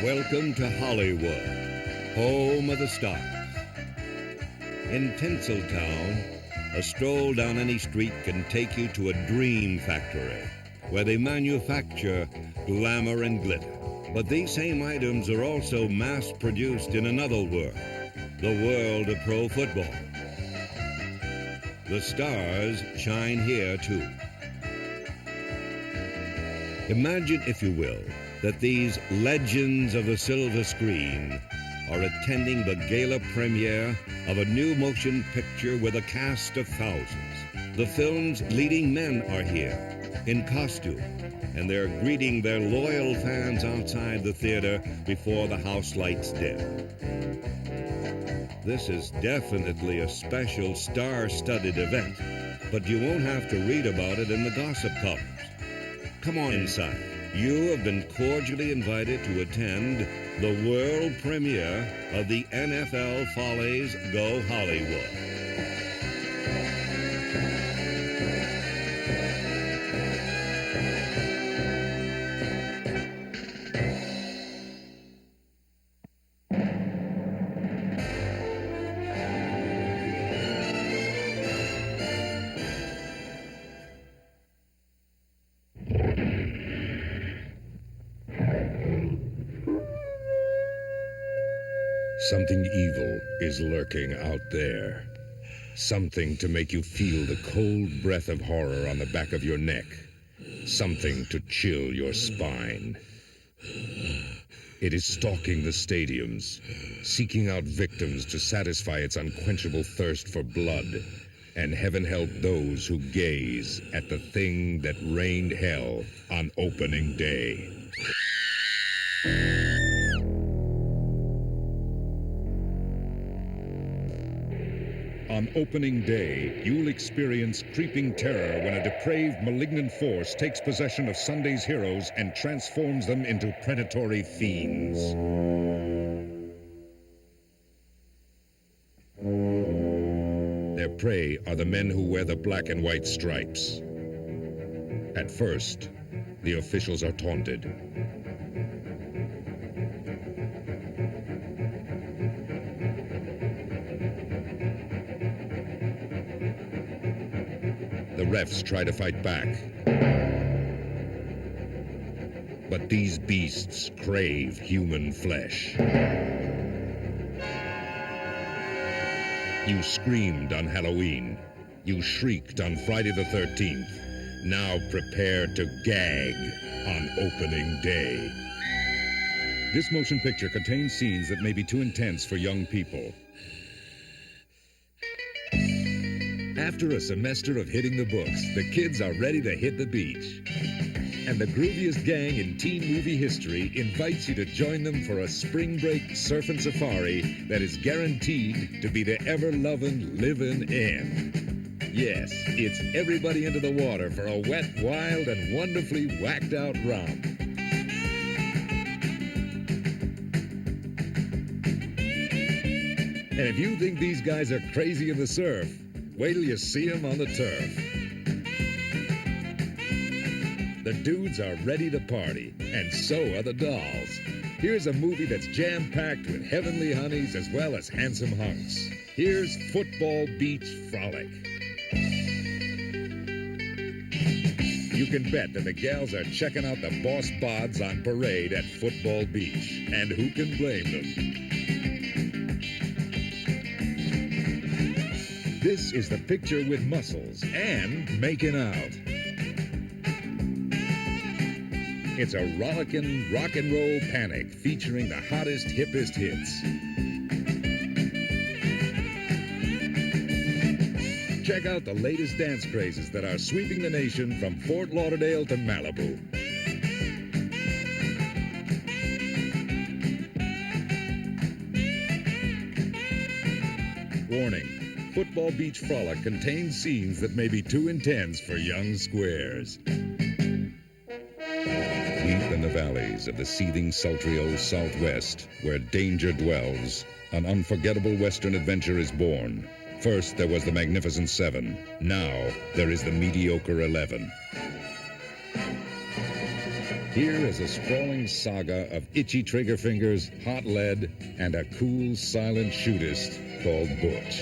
Welcome to Hollywood, home of the stars. In Tinseltown, a stroll down any street can take you to a dream factory where they manufacture glamour and glitter. But these same items are also mass-produced in another world, the world of pro football. The stars shine here too. Imagine, if you will, that these legends of the silver screen are attending the gala premiere of a new motion picture with a cast of thousands. The film's leading men are here in costume, and they're greeting their loyal fans outside the theater before the house lights dim. This is definitely a special star-studded event, but you won't have to read about it in the gossip columns. Come on inside. You have been cordially invited to attend the world premiere of the NFL Follies Go Hollywood. Something evil is lurking out there. Something to make you feel the cold breath of horror on the back of your neck. Something to chill your spine. It is stalking the stadiums, seeking out victims to satisfy its unquenchable thirst for blood. And heaven help those who gaze at the thing that rained hell on opening day. On opening day, you'll experience creeping terror when a depraved, malignant force takes possession of Sunday's heroes and transforms them into predatory fiends. Their prey are the men who wear the black and white stripes. At first, the officials are taunted. The refs try to fight back. But these beasts crave human flesh. You screamed on Halloween. You shrieked on Friday the 13th. Now prepare to gag on opening day. This motion picture contains scenes that may be too intense for young people. After a semester of hitting the books, the kids are ready to hit the beach. And the grooviest gang in teen movie history invites you to join them for a spring break surf and safari that is guaranteed to be the ever-lovin', livin' end. Yes, it's everybody into the water for a wet, wild, and wonderfully whacked-out romp. And if you think these guys are crazy in the surf, wait till you see them on the turf. The dudes are ready to party, and so are the dolls. Here's a movie that's jam-packed with heavenly honeys as well as handsome hunks. Here's Football Beach Frolic. You can bet that the gals are checking out the boss bods on parade at Football Beach, and who can blame them? This is the picture with muscles and making out. It's a rollickin' rock and roll panic featuring the hottest, hippest hits. Check out the latest dance crazes that are sweeping the nation from Fort Lauderdale to Malibu. Warning. Football Beach Frolic contains scenes that may be too intense for young squares. Deep in the valleys of the seething, sultry old Southwest, where danger dwells, an unforgettable Western adventure is born. First, there was the Magnificent Seven. Now, there is the Mediocre 11. Here is a sprawling saga of itchy trigger fingers, hot lead, and a cool, silent shootist called Butch.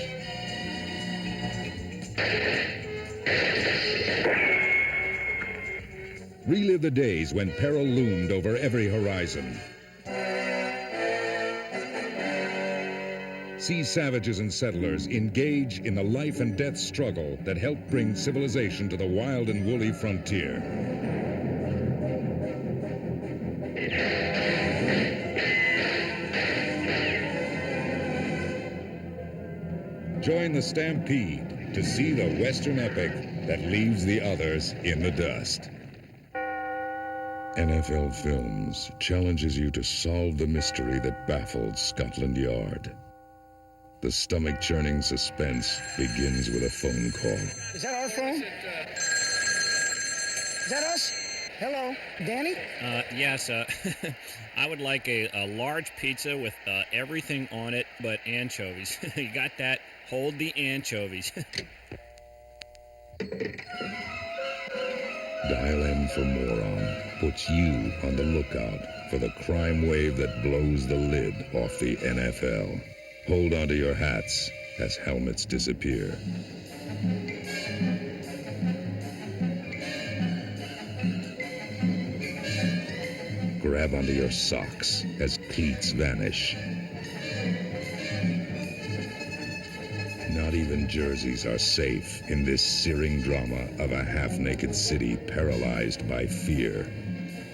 Relive the days when peril loomed over every horizon. See savages and settlers engage in the life and death struggle that helped bring civilization to the wild and woolly frontier. Join the stampede to see the Western epic that leaves the others in the dust. NFL Films challenges you to solve the mystery that baffled Scotland Yard. The stomach-churning suspense begins with a phone call. Is that our phone? Is that us? Hello, Danny? Yes, I would like a large pizza with everything on it but anchovies. You got that? Hold the anchovies. Dial M for Moron puts you on the lookout for the crime wave that blows the lid off the NFL. Hold onto your hats as helmets disappear. Grab onto your socks as cleats vanish. Not even jerseys are safe in this searing drama of a half-naked city paralyzed by fear.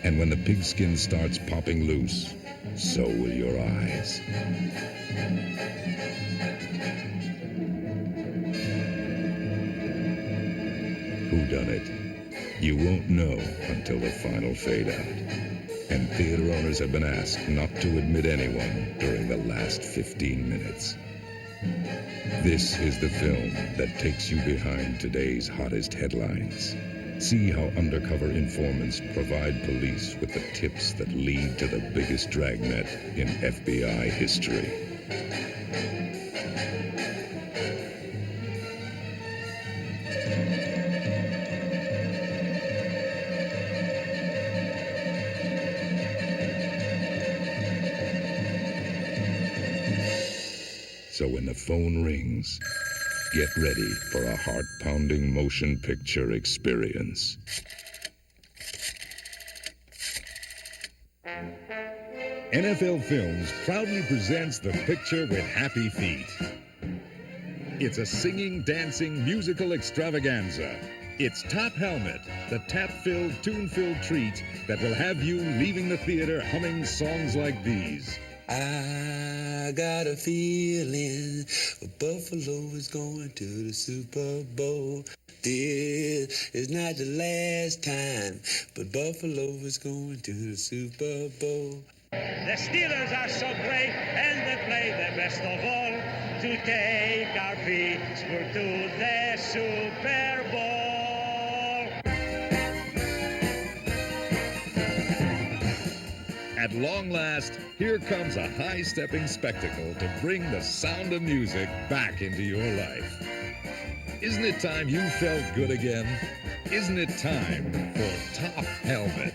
And when the pigskin starts popping loose, so will your eyes. Whodunit? You won't know until the final fade-out. And theater owners have been asked not to admit anyone during the last 15 minutes. This is the film that takes you behind today's hottest headlines. See how undercover informants provide police with the tips that lead to the biggest dragnet in FBI history. So when the phone rings, get ready for a heart-pounding motion picture experience. NFL Films proudly presents the picture with happy feet. It's a singing, dancing, musical extravaganza. It's Top Helmet, the tap-filled, tune-filled treat that will have you leaving the theater humming songs like these. I got a feeling Buffalo is going to the Super Bowl. This is not the last time, but Buffalo is going to the Super Bowl. The Steelers are so great, and they play the best of all to take our Pittsburgh to the Super Bowl. At long last, here comes a high-stepping spectacle to bring the sound of music back into your life. Isn't it time you felt good again? Isn't it time for Top Helmet?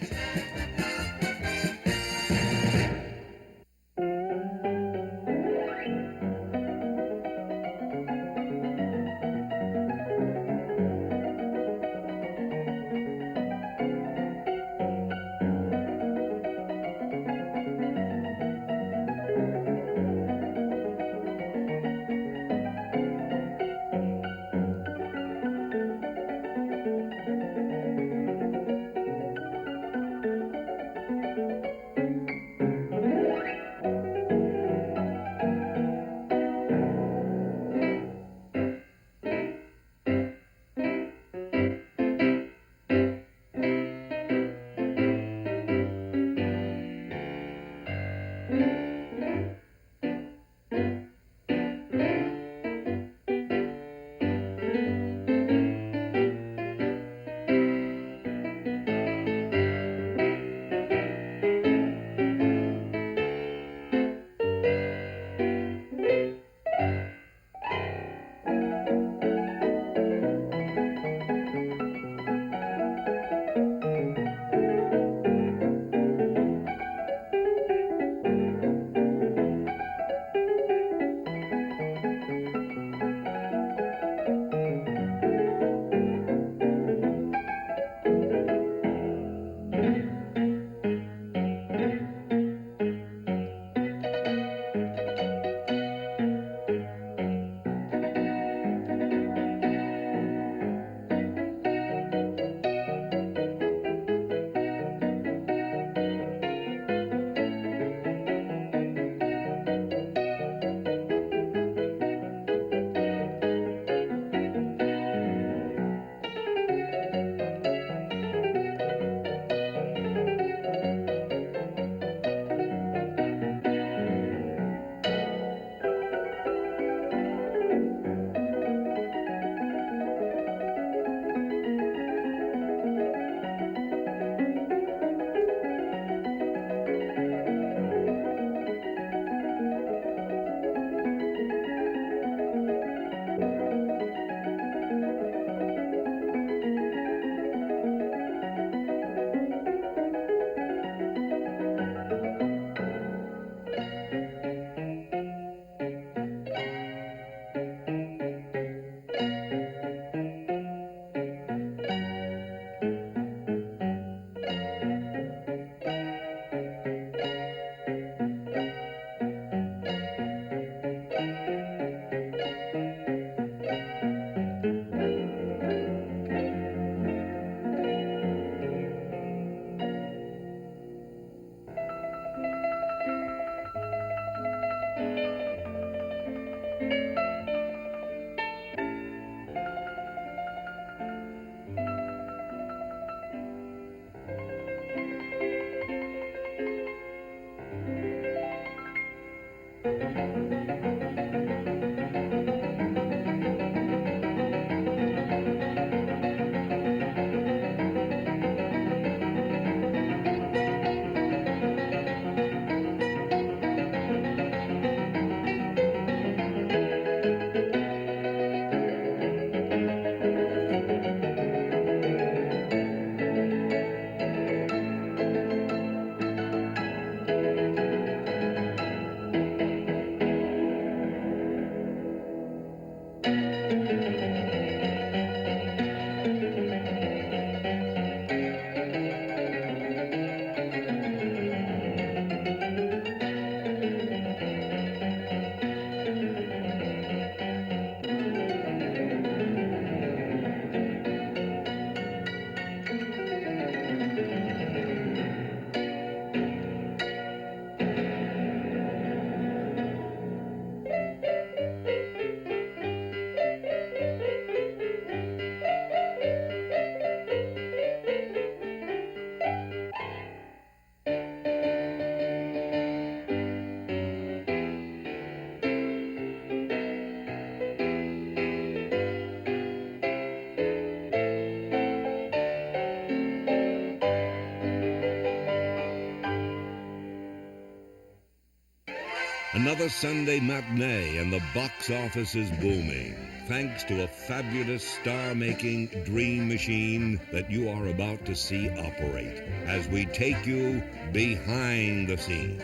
Another Sunday matinee and the box office is booming, thanks to a fabulous star-making dream machine that you are about to see operate as we take you behind the scenes.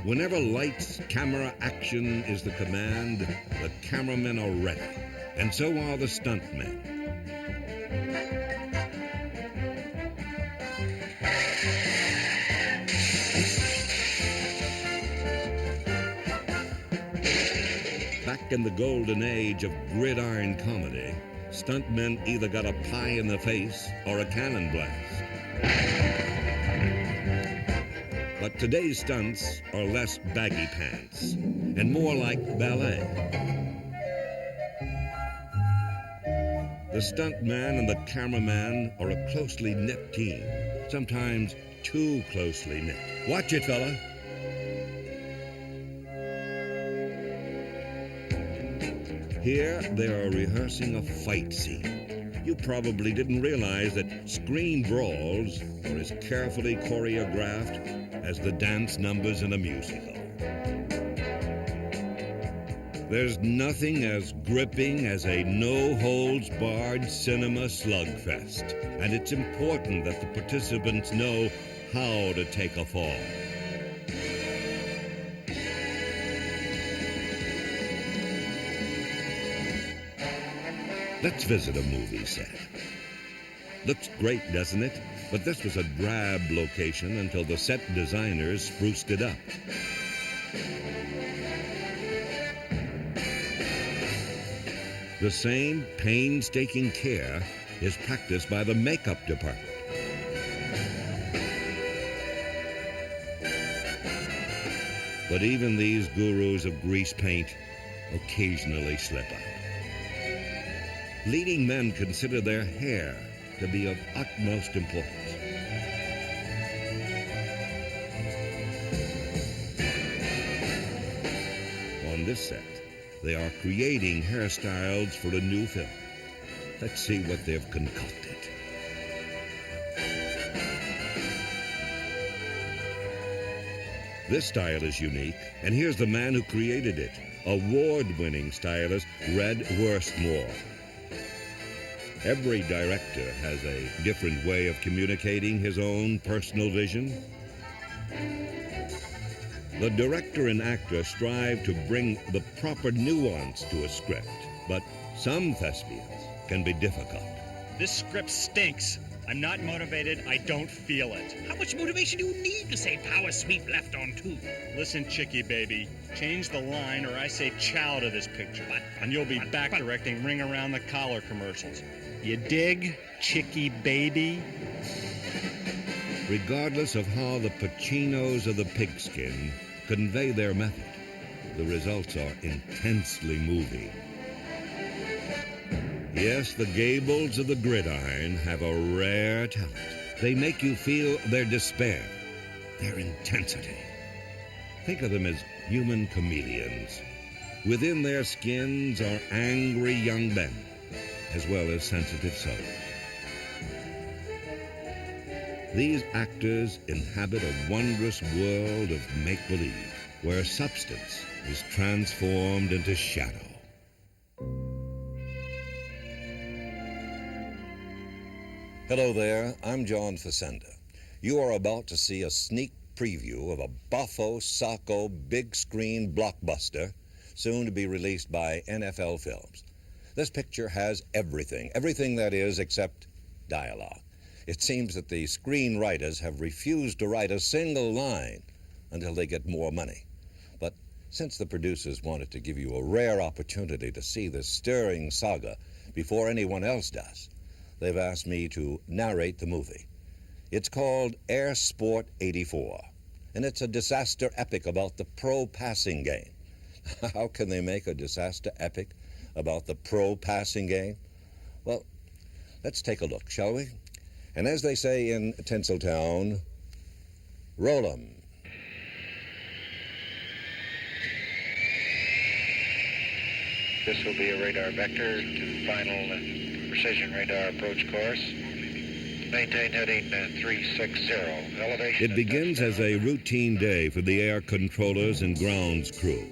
Whenever lights, camera, action is the command, the cameramen are ready, and so are the stuntmen. Back in the golden age of gridiron comedy, stuntmen either got a pie in the face or a cannon blast. But today's stunts are less baggy pants and more like ballet. The stuntman and the cameraman are a closely knit team, sometimes too closely knit. Watch it, fella. Here, they are rehearsing a fight scene. You probably didn't realize that screen brawls are as carefully choreographed as the dance numbers in a musical. There's nothing as gripping as a no-holds-barred cinema slugfest, and it's important that the participants know how to take a fall. Let's visit a movie set. Looks great, doesn't it? But this was a drab location until the set designers spruced it up. The same painstaking care is practiced by the makeup department. But even these gurus of grease paint occasionally slip up. Leading men consider their hair to be of utmost importance. On this set, they are creating hairstyles for a new film. Let's see what they've concocted. This style is unique, and here's the man who created it, award-winning stylist Red Worstmore. Every director has a different way of communicating his own personal vision. The director and actor strive to bring the proper nuance to a script, but some thespians can be difficult. This script stinks. I'm not motivated. I don't feel it. How much motivation do you need to say power sweep left on two? Listen, chickie baby, change the line or I say chow to this picture. And you'll be back directing Ring Around the Collar commercials. You dig, chickie baby? Regardless of how the Pacinos of the pigskin convey their method, the results are intensely moving. Yes, the Gables of the gridiron have a rare talent. They make you feel their despair, their intensity. Think of them as human chameleons. Within their skins are angry young men, as well as sensitive souls. These actors inhabit a wondrous world of make-believe, where substance is transformed into shadow. Hello there, I'm John Facenda. You are about to see a sneak preview of a buffo-socko big-screen blockbuster soon to be released by NFL Films. This picture has everything that is except dialogue. It seems that the screenwriters have refused to write a single line until they get more money. But since the producers wanted to give you a rare opportunity to see this stirring saga before anyone else does, they've asked me to narrate the movie. It's called Air Sport 84, and it's a disaster epic about the pro passing game. How can they make a disaster epic about the pro passing game? Well, let's take a look, shall we? And as they say in Tinseltown, roll 'em. This will be a radar vector to final precision radar approach course. Maintain heading 360. Elevation. It begins as a routine day for the air controllers and grounds crew.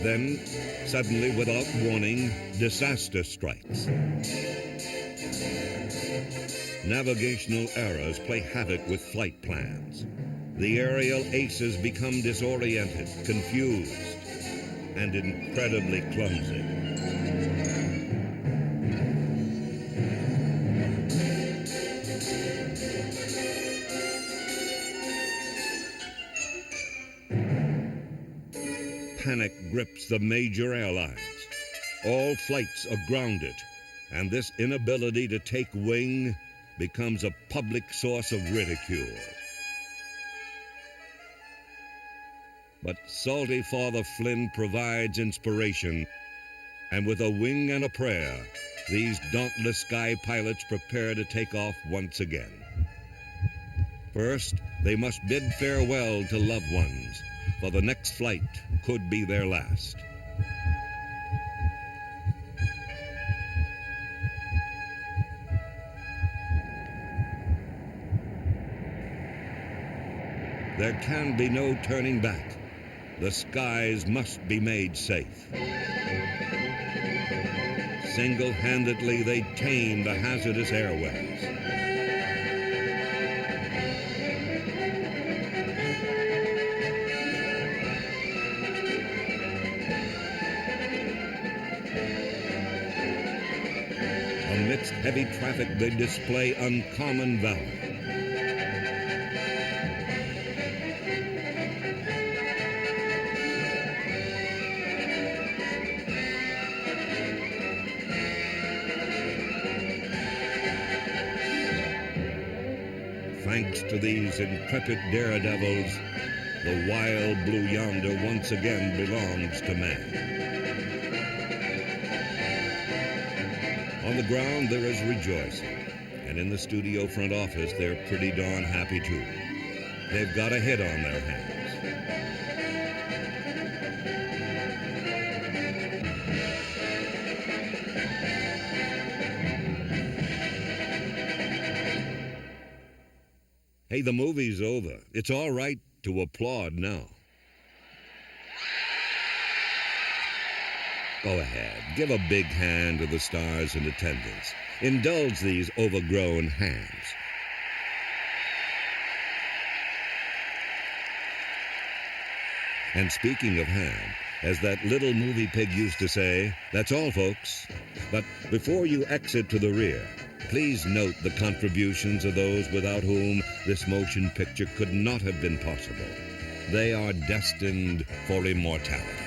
Then, suddenly, without warning, disaster strikes. Navigational errors play havoc with flight plans. The aerial aces become disoriented, confused, and incredibly clumsy. Panic grips the major airlines. All flights are grounded, and this inability to take wing becomes a public source of ridicule. But salty Father Flynn provides inspiration, and with a wing and a prayer, these dauntless sky pilots prepare to take off once again. First, they must bid farewell to loved ones, for the next flight could be their last. There can be no turning back. The skies must be made safe. Single-handedly, they tame the hazardous airways. Amidst heavy traffic, they display uncommon valor. Thanks to these intrepid daredevils, the wild blue yonder once again belongs to man. On the ground, there is rejoicing, and in the studio front office, they're pretty darn happy too. They've got a hit on their hands. Hey, the movie's over. It's all right to applaud now. Go ahead. Give a big hand to the stars in attendance. Indulge these overgrown hands. And speaking of hand, as that little movie pig used to say, that's all, folks. But before you exit to the rear, please note the contributions of those without whom this motion picture could not have been possible. They are destined for immortality.